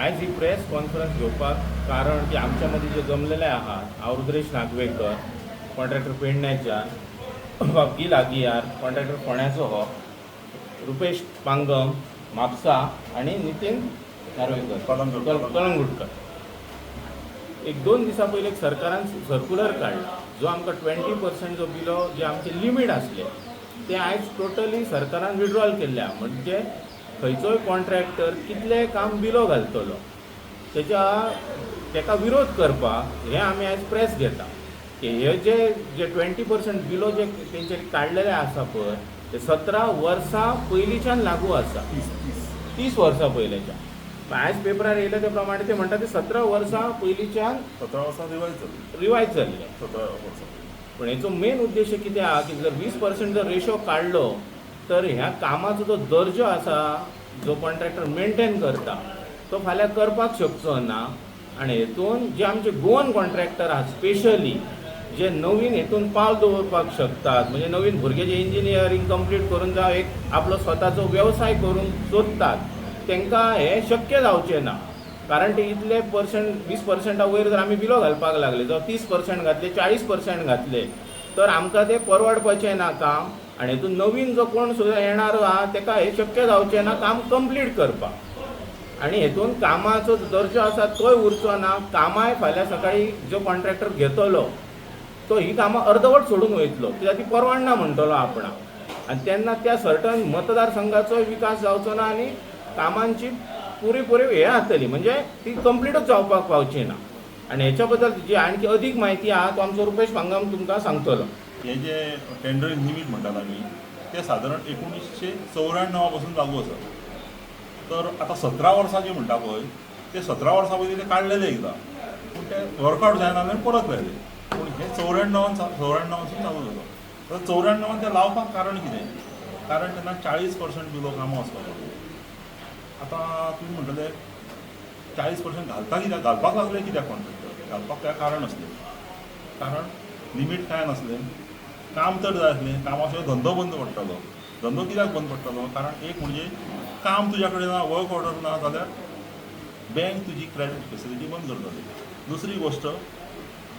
आज ही press conference घेवपाक कारण की आमच्या मदीं जे जमलेले आहात हांव रुद्रेश नागवेकर, कॉन्ट्रॅक्टर पेडण्याच्यान, बाबगी लागीयार कॉन्ट्रॅक्टर फोण्याचो हो, रुपेश पांगम म्हापसा आणि नितीन नार्वेकर कलंगुटकर. एक 2 दिसां पयलीं एक सरकारान सर्क्युलर काडला जो आमकां 20% जो बिलो जे आमचे लिमीट आसले ते आयज टोटली सरकारान विड्रॉल केल्ल्या. म्हणजे खंयचोय कॉन्ट्रॅक्टर कितलें काम बिलो घालतलो तेका विरोध करपाक हे आमी आयज प्रेस घेता की हे जे 20% बिलो जे तेंच्यांनी काडलेले आसा पळय ते 17 वर्सां पयलींच्यान लागू आसा. 30 वर्सां पयलींच्यान. आयज पेपरार येयले ते प्रमाणे ते म्हणटा ते 17 वर्सां पयलींच्यान 17 वर्सां रिवायज जाल्ले. 17 वर्सां. पण हेचो मेन उद्देश कितें आहा की जर 20% जर रेशो काडलो तर ह्या कामाचो जो दर्जो आसा जो कॉन्ट्रॅक्टर मेंटेन करता तो फाल्यां करपाक शकचो ना. आनी हेतून जे आमचे गोवन कॉन्ट्रॅक्टर आहात स्पेशली जे नवीन हेतून पावल दवरपाक शकतात, म्हणजे नवीन भुरगे जे इंजिनियरींग कंप्लीट करून जावं एक आपलो स्वताचो वेवसाय करून सोदतात तांकां हे शक्य जावचें ना. कारण ते इतले 20% वयर जर आमी बिलो घालपाक लागले जावं 30% घातले 40% घातले तर आमकां ते परवडपाचें ना काम. आनी हेतून नवीन जो कोण सुद्दां येणारो आहा ताका हे शक्य जावचें ना काम कंप्लीट करपाक. आनी हेतून कामाचो दर्जो आसा तोय उरचो ना. कामाय फाल्यां सकाळी जो कॉन्ट्रॅक्टर घेतलो तो ही कामां अर्दवट सोडून वयतलो कित्याक ती परवडना म्हणटलो आपणाक. आनी तेन्ना त्या सर्टन मतदारसंघाचोय विकास जावचो ना आनी कामांची पुरेपूर हे जातली म्हणजे ती कंप्लीटूच जावपाक पावची ना. आनी हेच्या बद्दल जी आणखी अदीक म्हायती आहा तो आमचो रुपेश पांगम तुमकां सांगतलो. हे जे टेंडरींग लिमीट म्हणटात आमी ते सादारण 1994 पासून लागू आसा. तर आतां 17 वर्सां जे म्हणटा पळय ते 17 वर्सां पयलीं ते काडलेले एकदां पूण ते वर्कआवट जायना जाल्यार परत लायले. पूण हे 94 पासून चालू जालो. तर 94 ते लावपाक कारण कितें? कारण तेन्ना 40% बिलो कामां वचपाक लागले. आतां तुमी म्हणटले 40% घालता कित्याक घालपाक लागले कित्याक कॉन्ट्रॅक्टर घालपाक काय कारण आसलें. कारण लिमीट काय नासलें, काम तर जाय आसलें. कामा शिवाय धंदो बंद पडटालो. धंदो कित्याक बंद पडटालो? कारण एक म्हणजे काम तुज्या कडेन ना, वर्क ऑर्डर ना जाल्यार बँक तुजी क्रेडीट फेसिलिटी बंद करताली. दुसरी गोश्ट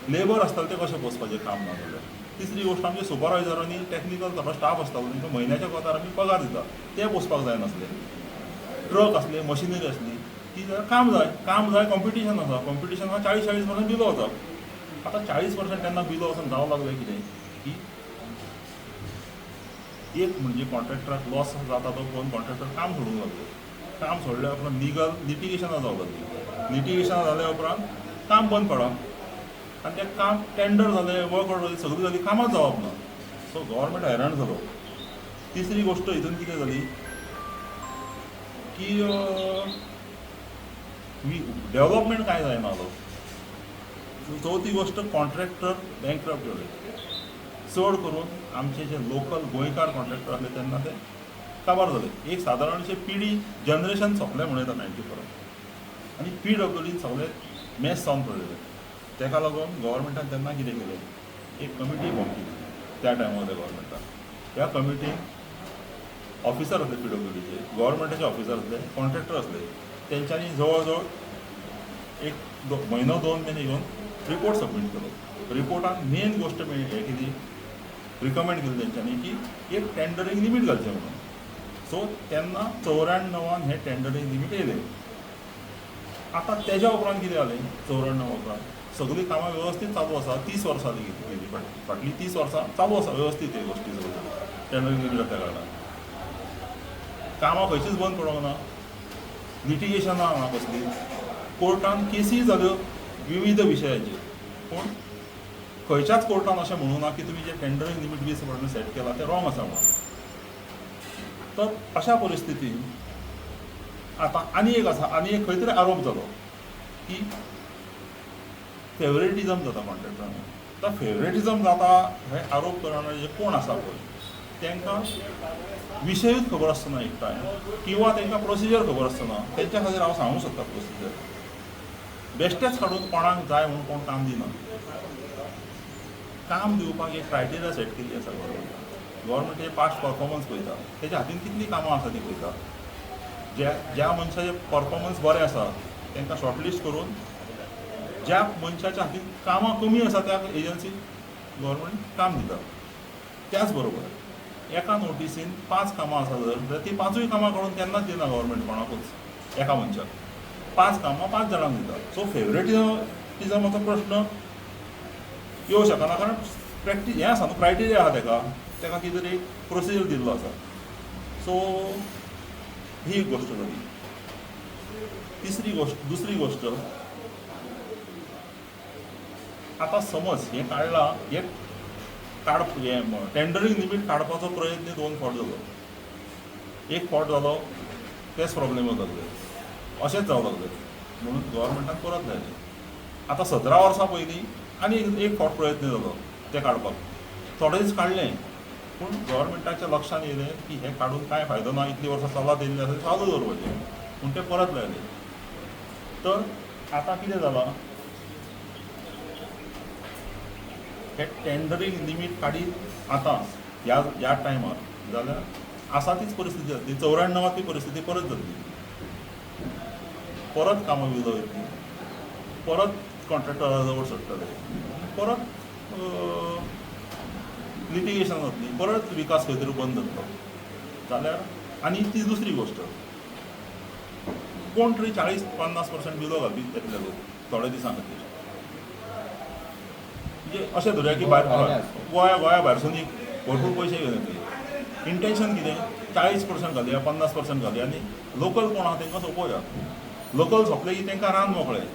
लेबर आसताले ते कशें पोसपाचें काम ना जाल्यार. तिसरी गोश्ट आमचे सुपरवायझरांनी टॅक्निकल सगळो स्टाफ आसतालो तांकां म्हयन्याच्या कोंतार आमी पगार दिता ते पोसपाक जायनासले. ट्रक आसले, मशिनरी आसली ती काम जाय कॉम्पिटिशन आसा. कॉम्पिटिशनाक 40% बिलो वता. आतां 40% तेन्ना बिलो वचून जावं लागलें कितें की एक म्हणजे कॉन्ट्रॅक्टराक लॉस जाता तो पळोवन कॉन्ट्रॅक्टर काम सोडूंक लागलो. काम सोडल्या उपरांत लिटिगेशनां जावं लागलीं. लिटिगेशनां जाल्या उपरांत काम बंद पडप आनी तें काम टेंडर जालें, वर्क ऑर्डर सगळी जाली, कामाच जावप ना. सो गव्हर्मेंट हैराण जालो. तिसरी गोश्ट हितून कितें जाली की डेव्हलपमेंट काय जायना जालो. चवथी गोश्ट कॉन्ट्रॅक्टर बँकक्रप्ट जाले. चड करून आमचे जे लोकल गोंयकार कॉन्ट्रॅक्टर आसले तेन्ना ते काबार जाले. एक सादारणशे पिढी जनरेशन सोंपलें म्हणून येता 94. आनी PWDन सगळे मॅस जावन पडलेले. ताका लागून गव्हर्मेंटान तेन्ना कितें केलें एक कमिटी फॉर्म केली त्या टायमार गव्हर्मेंटान. ह्या कमिटीन ऑफिसर आसले PWDचे, गव्हर्मेंटाचे ऑफिसर आसले, कॉन्ट्रॅक्टर आसले. तेंच्यांनी जवळ जवळ एक म्हयनो 2 म्हयने घेवन रिपोर्ट सबमीट केलो. रिपोर्टान मेन गोश्ट हे केली रिकमेंड केली तेंच्यांनी की एक टेंडरींग लिमीट घालचें म्हणून. सो तेन्ना 94 हे टेंडरींग लिमीट येयलें. आतां तेज्या उपरांत कितें जालें 94 उपरांत सगळीं कामां वेवस्थीत चालू आसा. 30 वर्सां गेली फाटलीं 30 वर्सां चालू आसा वेवस्थीत हे गोश्टी सगळ्यो टेंडरींग लिमीट त्या कारणान. कामां खंयचीच बंद पडोंक ना. लिटिगेशनां ना कसली. कोर्टान केसी जाल्यो विविध विशयाचेर. पूण खंयच्याच कोर्टान अशें म्हणूं ना की तुमी जे टेंडरींग लिमीट 20% सेट केला तें रॉंग आसा म्हणून. तर अशा परिस्थितींत आतां आनी एक खंय तरी आरोप जालो की फेवरेटिजम जाता कॉन्ट्रॅक्टरांनी. आतां फेवरेटिजम जाता हे आरोप करणारे जे कोण आसा पळय तांकां विशयूच खबर आसतना एकठांय किंवा तांकां प्रोसिजर खबर आसतना तेंच्या खातीर हांव सांगूंक सोदता प्रोसिजर बेश्टेच काडून कोणाक जाय म्हणून कोण काम दिना. काम दिवपाक एक क्रायटेरिया सेट केल्ली आसा गव्हर्मेंटान. गव्हर्मेंटाचे पास्ट परफॉर्मन्स पळयता तेच्या हातीन कितलीं कामां आसा तीं पळयता. ज्या मनशाचे परफॉर्मन्स बरें आसा तांकां शॉर्टलिस्ट करून ज्या मनशाच्या हातीन कामां कमी आसा त्या एजन्सी गव्हर्मेंट काम दिता. त्याच बरोबर एका नोटीसीन 5 कामां आसा जर ती 5य कामां काडून केन्नाच दिना गव्हर्मेंट कोणाकूच एका मनशाक. 5 कामां 5 जाणांक दिता. सो फेवरेटिजमाचो प्रश्न येवं शकना, कारण प्रॅक्टीस हें आसा न्हू, क्रायटेरिया आसा ताका कितें तरी प्रोसिजर दिल्लो आसा. सो ही एक गोश्ट जाली. दुसरी गोश्ट, आतां समज हें काडलां, हें टेंडरींग लिमीट काडपाचो प्रयत्न 2 फावट जालो. एक फावट जालो तेच प्रॉब्लेम जातले, अशेंच जावं लागलें म्हणून गव्हर्मेंटान परत लायलें. आतां 17 वर्सां पयलीं आनी एक फावट प्रयत्न जालो तें काडपाक. थोडे दीस काडलें, पूण गव्हर्मेंटाच्या लक्षान येयलें की हें काडून कांय फायदो ना, इतलीं वर्सां चलत येयल्लें आसा चालू दवरपाचें, पूण तें परत लायलें. तर आतां कितें जालां, हे टेंडरींग लिमीट काडीत आतां ह्या टायमार जाल्यार आसा तीच परिस्थिती जातली. 94वी परिस्थिती परत जातली. परत कामां विलो वयतली, परत कॉन्ट्रॅक्टरा जवळ सुट्टले, परत लिटिगेशन जातली, परत विकास खंय तरी बंद जातलो. जाल्यार आनी ती दुसरी गोश्ट, कोण तरी 40-50% विलो घालपी येतले लोक थोड्या दिसां खातीर. म्हणजे अशें धरुया की गोंया भायरसून एक भरपूर पयशे घेवन येतले. इंटेन्शन कितें, 40% घालुया, 50% घालुया आनी लोकल कोण आहा तांकां सोंपोवया. लोकल सोंपले की तांकां रान मोकळें,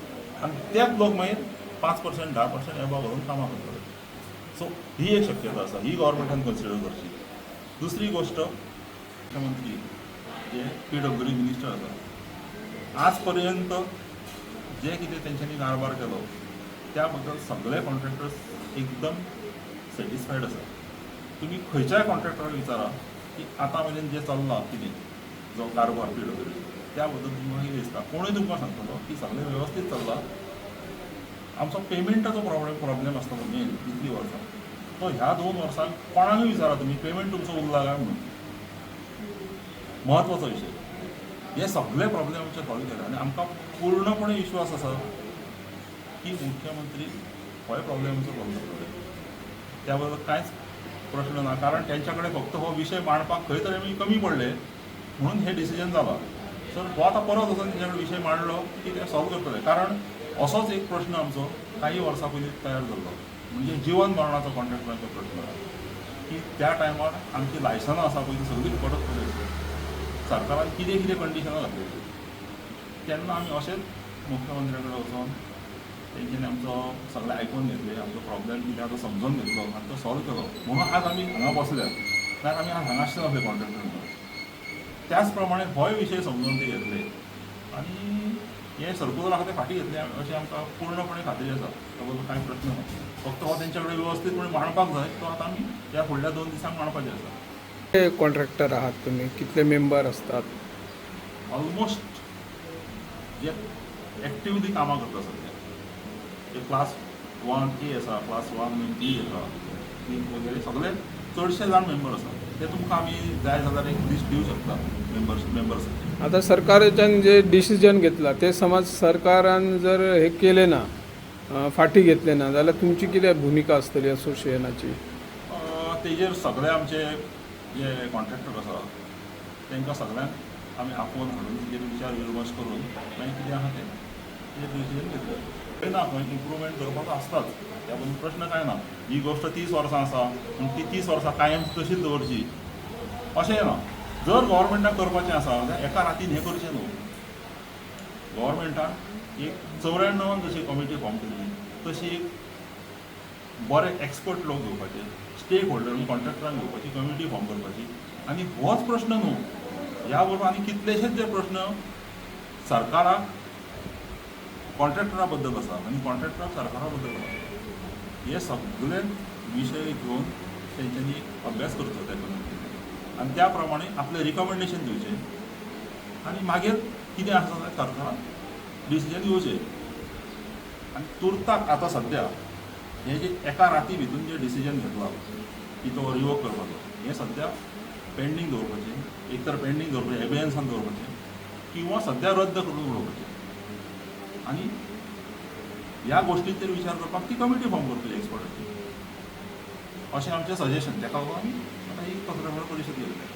आनी तेच लोक मागीर 5%, 10% एबा घालून कामां करतले. सो ही एक शक्यता आसा, ही गव्हर्मेंटान कन्सिडर करची. दुसरी गोश्ट, मुख्यमंत्री जे PWD मिनिस्टर आसा, आज पर्यंत जे कितें तेंच्यांनी कारभार केलो त्या बद्दल सगळे कॉन्ट्रॅक्टर्स एकदम सॅटिस्फायड आसा. तुमी खंयच्याय कॉन्ट्रॅक्टराक विचारा की आतां मेरेन जें चल्लां कितें जो कारभार PWD त्या बद्दल तुमकां कितें दिसता, कोणूय तुमकां सांगतलो की सगळें वेवस्थीत चल्लां. आमचो पेमेंटाचो प्रॉब्लेम आसता मेन इतलीं वर्सां, तो ह्या 2 वर्सांक कोणाकूय विचारा तुमी, पेमेंट तुमचो उरला काय म्हणून. म्हत्वाचो विशय, हे सगळे प्रॉब्लेम आमचे सॉल्व केले आनी आमकां पूर्णपणे विश्वास आसा की मुख्यमंत्री हो प्रॉब्लेमाचो सॉल्व करतले. त्या बद्दल कांयच प्रश्न ना, कारण तेंच्या कडेन फक्त हो विशय मांडपाक खंय तरी आमी कमी पडले म्हणून हे डिसिजन जालां. सो हो आतां परत वचून तेंच्या कडेन विशय मांडलो की ते सॉल्व करतले. कारण असोच एक प्रश्न आमचो काही वर्सां पयलीं तयार जाल्लो, म्हणजे जीवन मरणाचो कॉन्ट्रॅक्टरांचो प्रश्न, की त्या टायमार आमची लायसनां आसा पळय ती सगळीं परत पडली, सरकारान कितें कितें कंडिशनां घातलेलीं. तेन्ना आमी अशेंच मुख्यमंत्र्या कडेन वचून तेंच्यांनी आमचो सगळें आयकून घेतलें, आमचो प्रॉब्लेम कितें आसा तो समजून घेतलो आनी तो सॉल्व केलो. म्हणून आज आमी हांगा बसल्यात, नाजाल्यार आमी आज हांगा आसचे नासले कॉन्ट्रॅक्टर. त्याच प्रमाणे होय विशय समजून ते घेतले आनी हे सर्कुलर आसा ते फाटीं घेतले अशें आमकां पूर्णपणे खात्री आसा. ताबद्दल कांय प्रश्न ना. फक्त हो तेंच्या कडेन वेवस्थीतपणे मांडपाक जाय, तो आतां आमी ह्या फुडल्या 2 दिसांक मांडपाचें आसा. कॉन्ट्रॅक्टर आहात तुम्ही, कितले मेंबर असतात? ऑलमोस्ट जे एक्टिवली कामां करता सध्या ते क्लास 1A आसा, क्लास 1B आसा, वगैरे सगळे चडशे जाण मेंबर आसा. ते तुमकां आमी जाय जाल्यार एक लिस्ट दिवं शकता मेंबर्स. आता सरकाराच्यान जे डिसिजन घेतला ते समज सरकारान जर हे केले ना, फाटी घेतले ना, जाल्यार तुमची कितें भुमिका आसतली असोसिएशनाची? तेजेर सगळे आमचे जे कॉन्ट्रॅक्टर आसा तांकां सगळ्यांक आमी आपोवन हाडून तेजेर विचार विमर्श करून मागीर कितें आसा तेजेर डिसिजन घेतलें. ना खंय इम्प्रुवमेंट करपाचो आसताच, त्या बद्दल प्रश्न कांय ना. ही गोश्ट 30 वर्सां आसा पूण ती 30 वर्सां कायम तशीच दवरची अशें ना. जर गव्हर्मेंटाक करपाचें आसा जाल्यार एका रातीन हें करचें न्हू. गव्हर्मेंटान एक 94 जशी कमिटी फॉर्म केल्ली तशी एक बरे एक्सपर्ट लोक घेवपाचे, स्टेक होल्डर कॉन्ट्रॅक्टरांक घेवपाची कमिटी फॉर्म करपाची. आनी होच प्रश्न न्हू, ह्या बरोबर आनी कितलेशेच जे प्रश्न सरकाराक कॉन्ट्रॅक्टरा बद्दल आसा आनी कॉन्ट्रॅक्टराक सरकारा बद्दल आसा, हे सगळे विशय घेवन तेंच्यांनी अभ्यास करचो त्या कमिटीन आनी त्या प्रमाणे आपले रिकमेंडेशन दिवचें आनी मागीर कितें आसा जाल्यार सरकारान डिसिजन घेवचें. आनी तुर्ताक आतां सद्या हे जे एका राती भितून जे डिसिजन घेतला की तो रिवोक करपाचो, हें सद्या पेंडींग दवरपाचें, एक तर पेंडींग दवरपाचें, एबियन्सान दवरपाचें, किंवा सद्या रद्द करून उडोवपाचें. आनी ह्या गोश्टींचेर विचार करपाक ती कमिटी फॉर्म करतली एक्सपर्टाची अशें आमचें सजेशन. तेका लागून आमी आतां ही पत्रकार परिशद घेतली.